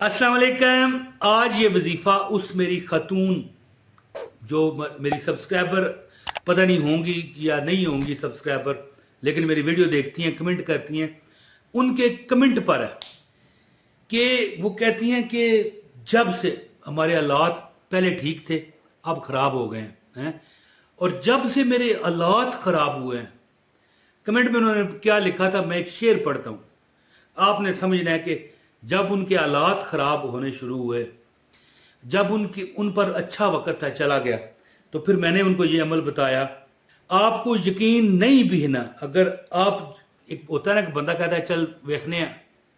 अस्सलाम वालेकुम। आज ये वजीफ़ा उस मेरी खतून जो मेरी सब्सक्राइबर पता नहीं होंगी या नहीं होंगी सब्सक्राइबर, लेकिन मेरी वीडियो देखती हैं, कमेंट करती हैं, उनके कमेंट पर है कि वो कहती हैं कि जब से हमारे हालात पहले ठीक थे अब ख़राब हो गए हैं, और जब से मेरे हालात ख़राब हुए हैं। कमेंट में उन्होंने क्या लिखा था, मैं एक शेर पढ़ता हूँ, आपने समझना है कि जब उनके हालात ख़राब होने शुरू हुए, जब उन पर अच्छा वक्त था चला गया, तो फिर मैंने उनको ये अमल बताया। आपको यकीन नहीं भी है ना, अगर आप एक होता है ना कि बंदा कहता है चल देखने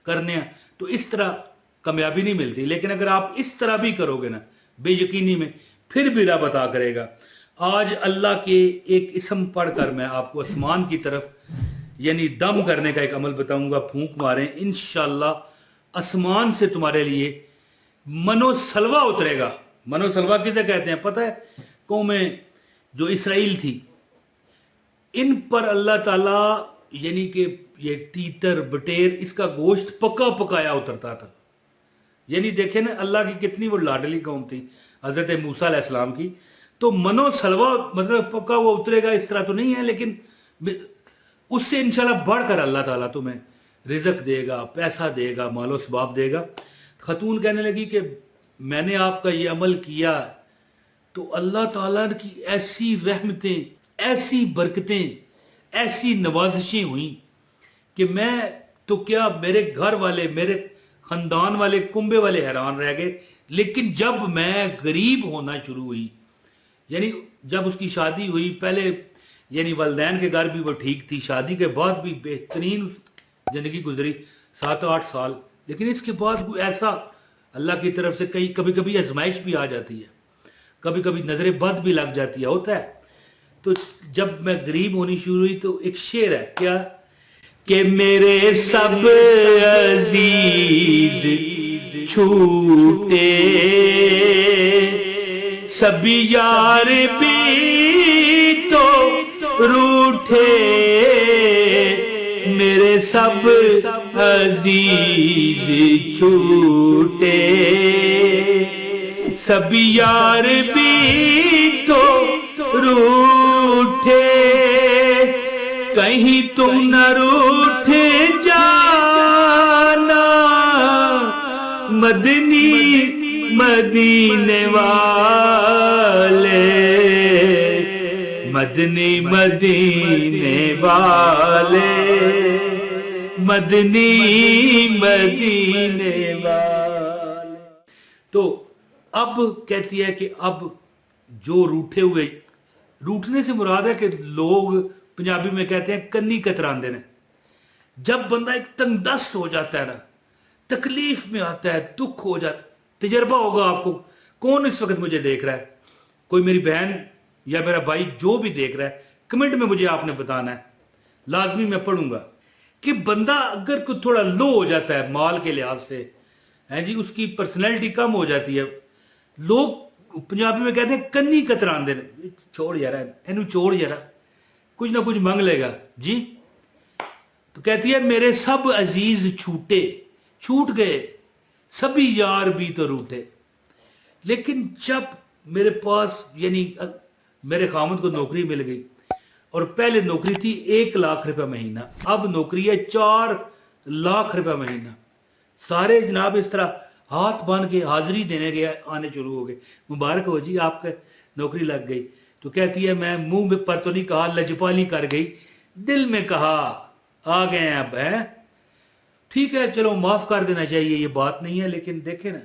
करने, तो इस तरह कामयाबी नहीं मिलती, लेकिन अगर आप इस तरह भी करोगे ना बेयकीनी में, फिर भी रब अता करेगा। आज अल्लाह के एक इसम पढ़कर मैं आपको आसमान की तरफ यानी दम करने का एक अमल बताऊंगा। फूंक मारें, इंशाअल्लाह आसमान से तुम्हारे लिए मनोसलवा उतरेगा। मनोसलवा किसे कहते हैं पता है? कौमें जो इसराइल थी, इन पर अल्लाह ताला यानी कि ये तीतर बटेर इसका गोश्त पका पकाया उतरता था। यानी देखे ना अल्लाह की कितनी वो लाडली कौम थी हजरत मूसा अलैहिस्सलाम की। तो मनोसलवा मतलब पका हुआ उतरेगा इस तरह तो नहीं है, लेकिन उससे इंशाल्लाह बढ़कर अल्लाह ताला तुम्हें रिज़्क देगा, पैसा देगा, मालो सबाब देगा। खतून कहने लगी कि मैंने आपका ये अमल किया तो अल्लाह ताला की ऐसी रहमतें, ऐसी बरकतें, ऐसी नवाजिशें हुई कि मैं तो क्या, मेरे घर वाले, मेरे ख़ानदान वाले, कुंबे वाले हैरान रह गए। लेकिन जब मैं गरीब होना शुरू हुई, यानी जब उसकी शादी हुई, पहले यानी वालिदैन के घर भी वो ठीक थी, शादी के बाद भी बेहतरीन ज़िंदगी गुजरी 7-8 साल, लेकिन इसके बाद ऐसा अल्लाह की तरफ से कभी कभी आजमाइश भी आ जाती है, कभी कभी नजर बद भी लग जाती है, होता है। तो जब मैं गरीब होनी शुरू हुई तो एक शेर है क्या कि मेरे सब अजीज छूटे, सभी यार भी तो रूठे, मेरे सब अजीज छूटे, सभी यार भी तो रूठे, कहीं तुम न रूठ जाना, मदनी मदीने वाले, मदनी मदीने वाले, मदनी मदीने वाले। तो अब कहती है कि अब जो रूठे हुए, रूठने से मुराद है कि लोग पंजाबी में कहते हैं कन्नी कतरांदे ने। जब बंदा एक तंगदस्त हो जाता है ना, तकलीफ में आता है, दुख हो जाता, तजर्बा होगा आपको। कौन इस वक्त मुझे देख रहा है, कोई मेरी बहन या मेरा भाई जो भी देख रहा है, कमेंट में मुझे आपने बताना है, लाजमी मैं पढ़ूंगा कि बंदा अगर कोई थोड़ा लो हो जाता है माल के लिहाज से, है जी, उसकी पर्सनैलिटी कम हो जाती है, लोग पंजाबी में कहते हैं कन्नी कतरांदे ने, छोड़ यार इनू छोड़ यार, कुछ ना कुछ मंग लेगा जी। तो कहती है मेरे सब अजीज छूटे, छूट गए, सभी यार भी तो रूठे। लेकिन जब मेरे पास यानी मेरे खामद को नौकरी मिल गई, और पहले नौकरी थी 1 लाख रुपया महीना, अब नौकरी है 4 लाख रुपया महीना। सारे जनाब इस तरह हाथ बांध के हाजिरी देने गया, आने शुरू हो गए, मुबारक हो जी आपका नौकरी लग गई। तो कहती है मैं मुंह पर तो नहीं कहा, लजपाली कर गई, दिल में कहा आ गए अब है। ठीक है, चलो माफ कर देना चाहिए, ये बात नहीं है, लेकिन देखे ना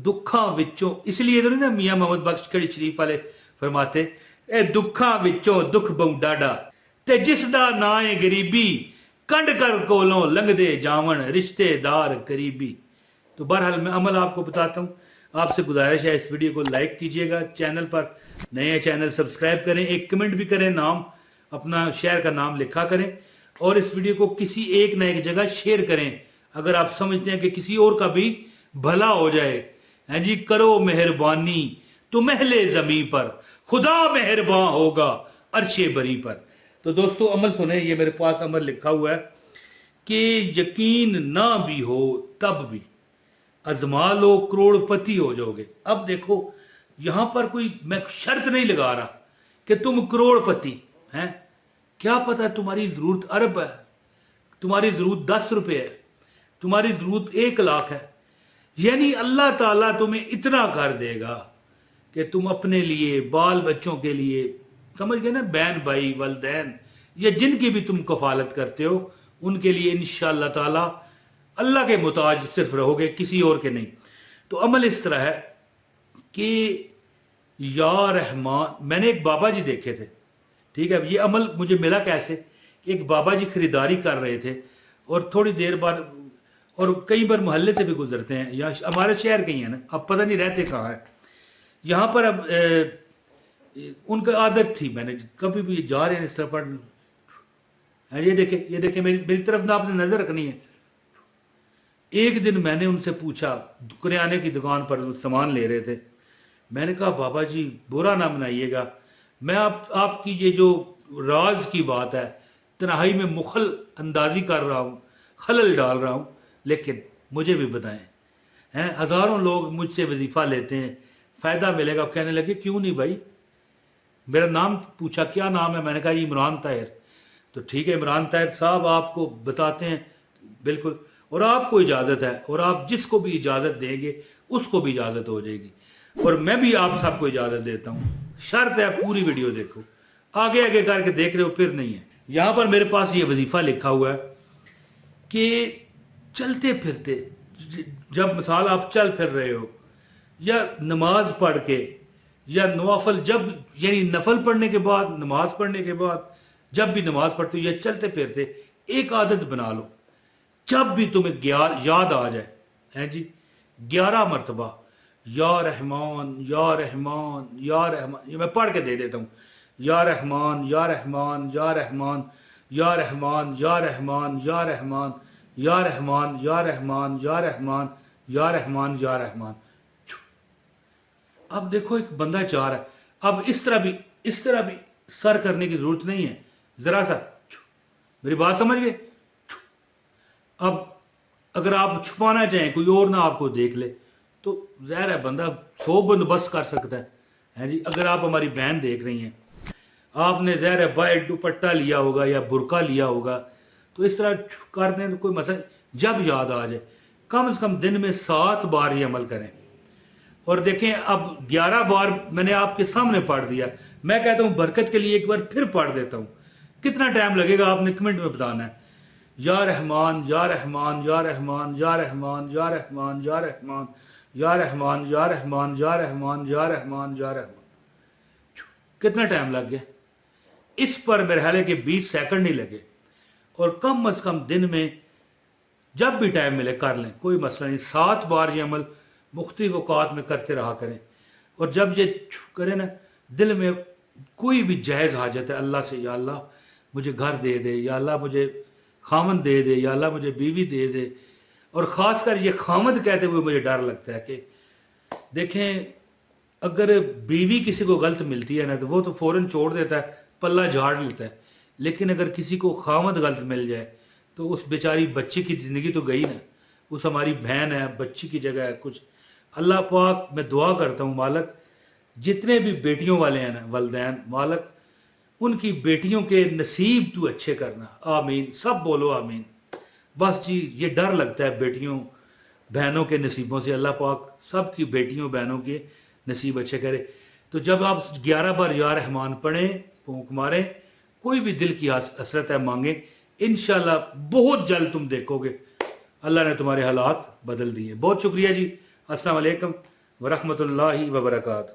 दुखा विचों, इसलिए तो नहीं ना मियां मोहम्मद बख्श कड़ी शरीफ वाले फरमाते ए दुखा विचों दुख बहु डाडा, ते जिसदा ना है गरीबी, कंड कर कोलों लंघदे जावन रिश्तेदार करीबी। तो बहरहाल मैं अमल आपको बताता हूँ, आपसे गुजारिश है इस वीडियो को लाइक कीजिएगा, चैनल पर नए चैनल सब्सक्राइब करें, एक कमेंट भी करें, नाम अपना शहर का नाम लिखा करें, और इस वीडियो को किसी एक न एक जगह शेयर करें अगर आप समझते हैं कि किसी और का भी भला हो जाए। हैं जी, करो मेहरबानी तो महले जमी पर, खुदा मेहरबान होगा अर्शे बरी पर। तो दोस्तों अमल सुने, ये मेरे पास अमल लिखा हुआ है कि यकीन ना भी हो तब भी आजमा लो, करोड़पति हो जाओगे। अब देखो यहां पर कोई मैं शर्त नहीं लगा रहा कि तुम करोड़पति हैं, क्या पता तुम्हारी जरूरत अरब है, तुम्हारी जरूरत 10 रुपए है, तुम्हारी जरूरत 1 लाख है। यानी अल्लाह ताला तुम्हें इतना कर देगा कि तुम अपने लिए, बाल बच्चों के लिए, समझ गए ना, बहन भाई वलदैन या जिनकी भी तुम कफालत करते हो उनके लिए इंशाअल्लाह ताला अल्लाह के मुताज सिर्फ रहोगे, किसी और के नहीं। तो अमल इस तरह है कि या रहमान, मैंने एक बाबा जी देखे थे, ठीक है। ये अमल मुझे मिला कैसे, एक बाबा जी खरीदारी कर रहे थे और थोड़ी देर बाद, और कई बार मोहल्ले से भी गुजरते हैं, या हमारे शहर के ही है ना, अब पता नहीं रहते कहाँ है। यहाँ पर अब उनका आदत थी, मैंने कभी भी जा रहे हैं इस तरह पर, ये देखे मेरी तरफ ना आपने नजर रखनी है। एक दिन मैंने उनसे पूछा, किराने की दुकान पर सामान ले रहे थे, मैंने कहा बाबा जी बुरा ना मनाइएगा, मैं आपकी ये जो राज की बात है तन्हाई में मुखल अंदाजी कर रहा हूँ, खलल डाल रहा हूँ, लेकिन मुझे भी बताएं। हैं, हजारों लोग मुझसे वजीफा लेते हैं, फायदा मिलेगा। कहने लगे क्यों नहीं भाई, मेरा नाम पूछा, क्या नाम है, मैंने कहा इमरान ताहिर। तो ठीक है इमरान ताहिर साहब, आपको बताते हैं, बिल्कुल, और आपको इजाजत है, और आप जिसको भी इजाजत देंगे उसको भी इजाजत हो जाएगी, और मैं भी आप सबको इजाजत देता हूं, शर्त है पूरी वीडियो देखो, आगे आगे करके देख रहे हो फिर नहीं है। यहां पर मेरे पास ये वजीफा लिखा हुआ है कि चलते फिरते, जब मिसाल आप चल फिर रहे हो या नमाज पढ़ के या नवाफल, जब यानी नफल पढ़ने के बाद, नमाज पढ़ने के बाद, जब भी नमाज पढ़ते हो या चलते फिरते, एक आदत बना लो, जब भी तुम्हें याद आ जाए, है जी, 11 मरतबा या रहमान या रहमान या रहमान, ये मैं पढ़ के दे देता हूँ, या रहमान या रहमान या रहमान या रहमान या रहमान या रहमान या रहमान या रहमान या रहमान या रहमान या रहमान। अब देखो एक बंदा जा रहा है, अब इस तरह भी सर करने की जरूरत नहीं है, जरा सा, मेरी बात समझ गए। अब अगर आप छुपाना चाहें कोई और ना आपको देख ले तो ज़ाहिर है बंदा 100 बंदोबस्त कर सकता है जी। अगर आप हमारी बहन देख रही हैं, आपने ज़ाहिर है वाइट दुपट्टा लिया होगा या बुरका लिया होगा, तो इस तरह करने में कोई मसला, जब याद आ जाए कम से कम दिन में 7 बार ये अमल करें। और देखें अब 11 बार मैंने आपके सामने पढ़ दिया, मैं कहता हूँ बरकत के लिए एक बार फिर पढ़ देता हूँ, कितना टाइम लगेगा आपने कमेंट में बताना है। या रहमान या रहमान या रहमान या रहमान या रहमान या रहमान या रहमान या रहमान या रहमान या रहमान या रहमान, कितना टाइम लग गया इस पर? मेरे ख्याल है कि 20 सेकंड नहीं लगे। और कम से कम दिन में जब भी टाइम मिले कर लें, कोई मसला नहीं। 7 बार ये अमल मुख्तलिफ औकात में करते रहा करें। और जब ये करें ना, दिल में कोई भी जायज़ हाजत है अल्लाह से, या अल्लाह मुझे घर दे दे, या अल्लाह मुझे खामद दे दे, या अल्लाह मुझे बीवी दे दे। और ख़ासकर ये खामद कहते हुए मुझे डर लगता है कि देखें अगर बीवी किसी को गलत मिलती है ना तो वो तो फ़ौरन छोड़ देता है, पल्ला झाड़ लेता है। लेकिन अगर किसी को खामद गलत मिल जाए तो उस बेचारी बच्ची की ज़िंदगी तो गई ना, उस हमारी बहन है, बच्ची की जगह है कुछ। अल्लाह पाक मैं दुआ करता हूँ मालक, जितने भी बेटियों वाले हैं ना वलदैन, मालक उनकी बेटियों के नसीब तू अच्छे करना, आमीन। सब बोलो आमीन। बस जी ये डर लगता है बेटियों बहनों के नसीबों से, अल्लाह पाक सब की बेटियों बहनों के नसीब अच्छे करे। तो जब आप 11 बार या रहमान पढ़ें, फूंक मारें, कोई भी दिल की हसरत है मांगे, इंशाल्लाह बहुत जल्द तुम देखोगे अल्लाह ने तुम्हारे हालात बदल दिए। बहुत शुक्रिया जी। अस्सलाम वालेकुम व रहमतुल्लाहि व बरकातहू।